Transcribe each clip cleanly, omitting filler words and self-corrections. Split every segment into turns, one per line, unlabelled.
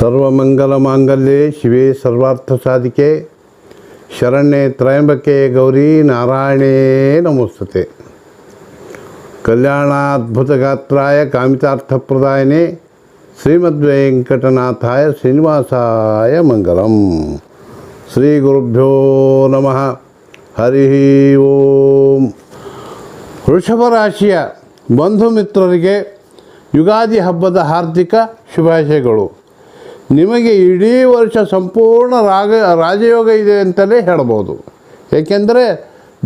ಸರ್ವಮಂಗಲಮಾಂಗಲ್ಯೆ ಶಿವೆ ಸರ್ವಾರ್ಥಸಾಧಿಕೆ ಶರಣ್ಯೆ ತ್ರಯಂಬಕೆ ಗೌರಿ ನಾರಾಯಣೇ ನಮೋಸ್ತುತೆ. ಕಲ್ಯಾಣಾದ್ಭುತಗಾತ್ರಾಯ ಕಾಮಿತಾರ್ಥಪ್ರದಾಯನೆ ಶ್ರೀಮದ್ವೆಂಕಟನಾಥಾಯ ಶ್ರೀನಿವಾಸಾಯ ಮಂಗಲಂ. ಶ್ರೀ ಗುರುಭ್ಯೋ ನಮಃ. ಹರಿ ಓಂ. ವೃಷಭ ರಾಶಿಯ ಬಂಧು ಮಿತ್ರರಿಗೆ ಯುಗಾದಿ ಹಬ್ಬದ ಹಾರ್ದಿಕ ಶುಭಾಶಯಗಳು. ನಿಮಗೆ ಇಡೀ ವರ್ಷ ಸಂಪೂರ್ಣ ರಾಜಯೋಗ ಇದೆ ಅಂತಲೇ ಹೇಳಬಹುದು. ಏಕೆಂದರೆ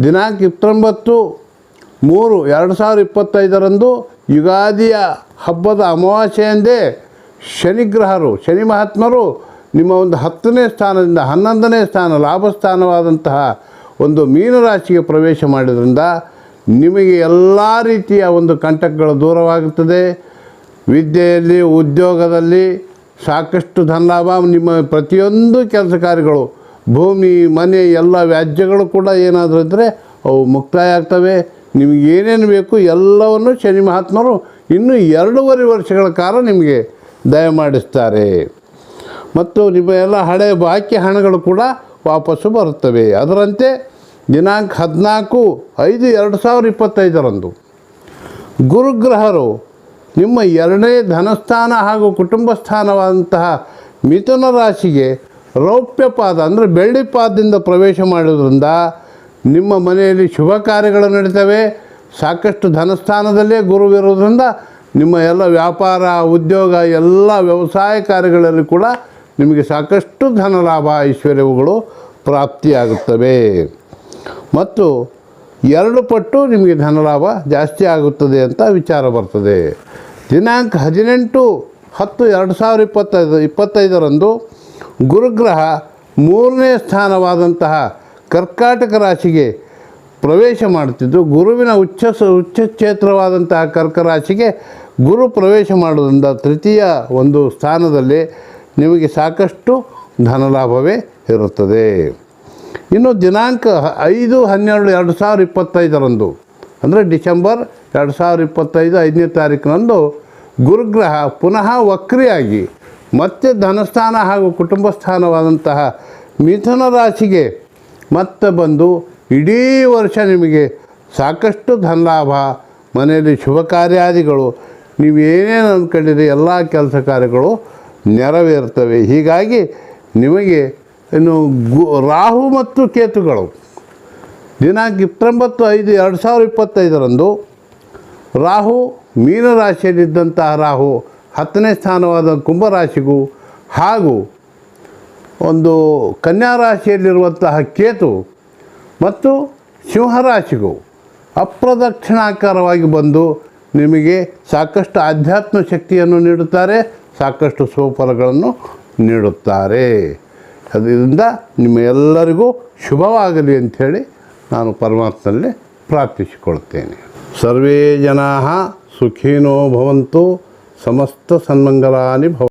ದಿನಾಂಕ 29/3/2025 ಯುಗಾದಿಯ ಹಬ್ಬದ ಅಮಾವಾಸ್ಯೆಯಂದೇ ಶನಿ ಮಹಾತ್ಮರು ನಿಮ್ಮ ಒಂದು 10ನೇ ಸ್ಥಾನದಿಂದ 11ನೇ ಸ್ಥಾನ ಲಾಭಸ್ಥಾನವಾದಂತಹ ಒಂದು ಮೀನರಾಶಿಗೆ ಪ್ರವೇಶ ಮಾಡಿದ್ರಿಂದ ನಿಮಗೆ ಎಲ್ಲ ರೀತಿಯ ಒಂದು ಕಂಟಕಗಳು ದೂರವಾಗುತ್ತದೆ. ವಿದ್ಯೆಯಲ್ಲಿ, ಉದ್ಯೋಗದಲ್ಲಿ ಸಾಕಷ್ಟು ಧನಲಾಭ. ನಿಮ್ಮ ಪ್ರತಿಯೊಂದು ಕೆಲಸ ಕಾರ್ಯಗಳು, ಭೂಮಿ ಮನೆ ಎಲ್ಲ ವ್ಯಾಜ್ಯಗಳು ಕೂಡ ಏನಾದರೂ ಇದ್ದರೆ ಅವು ಮುಕ್ತಾಯ ಆಗ್ತವೆ. ನಿಮಗೆ ಏನೇನು ಬೇಕು ಎಲ್ಲವನ್ನು ಶನಿ ಮಹಾತ್ಮರು ಇನ್ನೂ 2.5 ವರ್ಷಗಳ ಕಾಲ ನಿಮಗೆ ದಯಮಾಡಿಸ್ತಾರೆ. ಮತ್ತು ನಿಮ್ಮ ಎಲ್ಲ ಹಳೆಯ ಬಾಕಿ ಹಣಗಳು ಕೂಡ ವಾಪಸ್ಸು ಬರುತ್ತವೆ. ಅದರಂತೆ ದಿನಾಂಕ 14/5/2025 ಗುರುಗ್ರಹರು ನಿಮ್ಮ 2ನೇ ಧನಸ್ಥಾನ ಹಾಗೂ ಕುಟುಂಬ ಸ್ಥಾನವಾದಂತಹ ಮಿಥುನ ರಾಶಿಗೆ ರೌಪ್ಯ ಪಾದ ಅಂದರೆ ಬೆಳ್ಳಿ ಪಾದದಿಂದ ಪ್ರವೇಶ ಮಾಡೋದ್ರಿಂದ ನಿಮ್ಮ ಮನೆಯಲ್ಲಿ ಶುಭ ಕಾರ್ಯಗಳು ನಡೀತವೆ. ಸಾಕಷ್ಟು ಧನಸ್ಥಾನದಲ್ಲೇ ಗುರುವಿರೋದ್ರಿಂದ ನಿಮ್ಮ ಎಲ್ಲ ವ್ಯಾಪಾರ, ಉದ್ಯೋಗ, ಎಲ್ಲ ವ್ಯವಸಾಯ ಕಾರ್ಯಗಳಲ್ಲಿ ಕೂಡ ನಿಮಗೆ ಸಾಕಷ್ಟು ಧನಲಾಭ, ಐಶ್ವರ್ಯಗಳು ಪ್ರಾಪ್ತಿಯಾಗುತ್ತವೆ. ಮತ್ತು 2 ಪಟ್ಟು ನಿಮಗೆ ಧನಲಾಭ ಜಾಸ್ತಿ ಆಗುತ್ತದೆ ಅಂತ ವಿಚಾರ ಬರ್ತದೆ. ದಿನಾಂಕ 18/10/2025 ಗುರುಗ್ರಹ 3ನೇ ಸ್ಥಾನವಾದಂತಹ ಕರ್ಕಾಟಕ ರಾಶಿಗೆ ಪ್ರವೇಶ ಮಾಡುತ್ತಿದ್ದು, ಗುರುವಿನ ಉಚ್ಚ ಕ್ಷೇತ್ರವಾದಂತಹ ಕರ್ಕ ರಾಶಿಗೆ ಗುರು ಪ್ರವೇಶ ಮಾಡೋದ್ರಿಂದ ತೃತೀಯ ಒಂದು ಸ್ಥಾನದಲ್ಲಿ ನಿಮಗೆ ಸಾಕಷ್ಟು ಧನಲಾಭವೇ ಇರುತ್ತದೆ. ಇನ್ನು ದಿನಾಂಕ 5/12/2025 ಅಂದರೆ ಡಿಸೆಂಬರ್ 2025 5ನೇ ತಾರೀಕಿನಂದು ಗುರುಗ್ರಹ ಪುನಃ ವಕ್ರಿಯಾಗಿ ಮತ್ತೆ ಧನಸ್ಥಾನ ಹಾಗೂ ಕುಟುಂಬ ಸ್ಥಾನವಾದಂತಹ ಮಿಥುನ ರಾಶಿಗೆ ಮತ್ತೆ ಬಂದು ಇಡೀ ವರ್ಷ ನಿಮಗೆ ಸಾಕಷ್ಟು ಧನಲಾಭ, ಮನೆಯಲ್ಲಿ ಶುಭ ಕಾರ್ಯಾದಿಗಳು, ನೀವು ಏನೇನು ಅಂದ್ಕೊಂಡಿರಿ ಎಲ್ಲ ಕೆಲಸ ಕಾರ್ಯಗಳು ನೆರವೇರ್ತವೆ. ಹೀಗಾಗಿ ನಿಮಗೆ ಇನ್ನು ರಾಹು ಮತ್ತು ಕೇತುಗಳು ದಿನಾಂಕ 19/5/2025 ರಾಹು ಮೀನರಾಶಿಯಲ್ಲಿದ್ದಂತಹ ರಾಹು 10ನೇ ಸ್ಥಾನವಾದ ಕುಂಭರಾಶಿಗೂ ಹಾಗೂ ಒಂದು ಕನ್ಯಾ ರಾಶಿಯಲ್ಲಿರುವಂತಹ ಕೇತು ಮತ್ತು ಸಿಂಹರಾಶಿಗೂ ಅಪ್ರದಕ್ಷಿಣಾಕಾರವಾಗಿ ಬಂದು ನಿಮಗೆ ಸಾಕಷ್ಟು ಆಧ್ಯಾತ್ಮ ಶಕ್ತಿಯನ್ನು ನೀಡುತ್ತಾರೆ, ಸಾಕಷ್ಟು ಸುಫಲಗಳನ್ನು ನೀಡುತ್ತಾರೆ. ಅದರಿಂದ ನಿಮ್ಮ ಎಲ್ಲರಿಗೂ ಶುಭವಾಗಲಿ ಅಂಥೇಳಿ ನಾನು ಪರಮಾತ್ಮನಲ್ಲಿ ಪ್ರಾರ್ಥಿಸಿಕೊಳ್ತೇನೆ. ಸರ್ವೇ ಜನಾಃ ಸುಖಿನೋ ಭವಂತು, ಸಮಸ್ತ ಸನ್ಮಂಗಲಾನಿ ಭವ.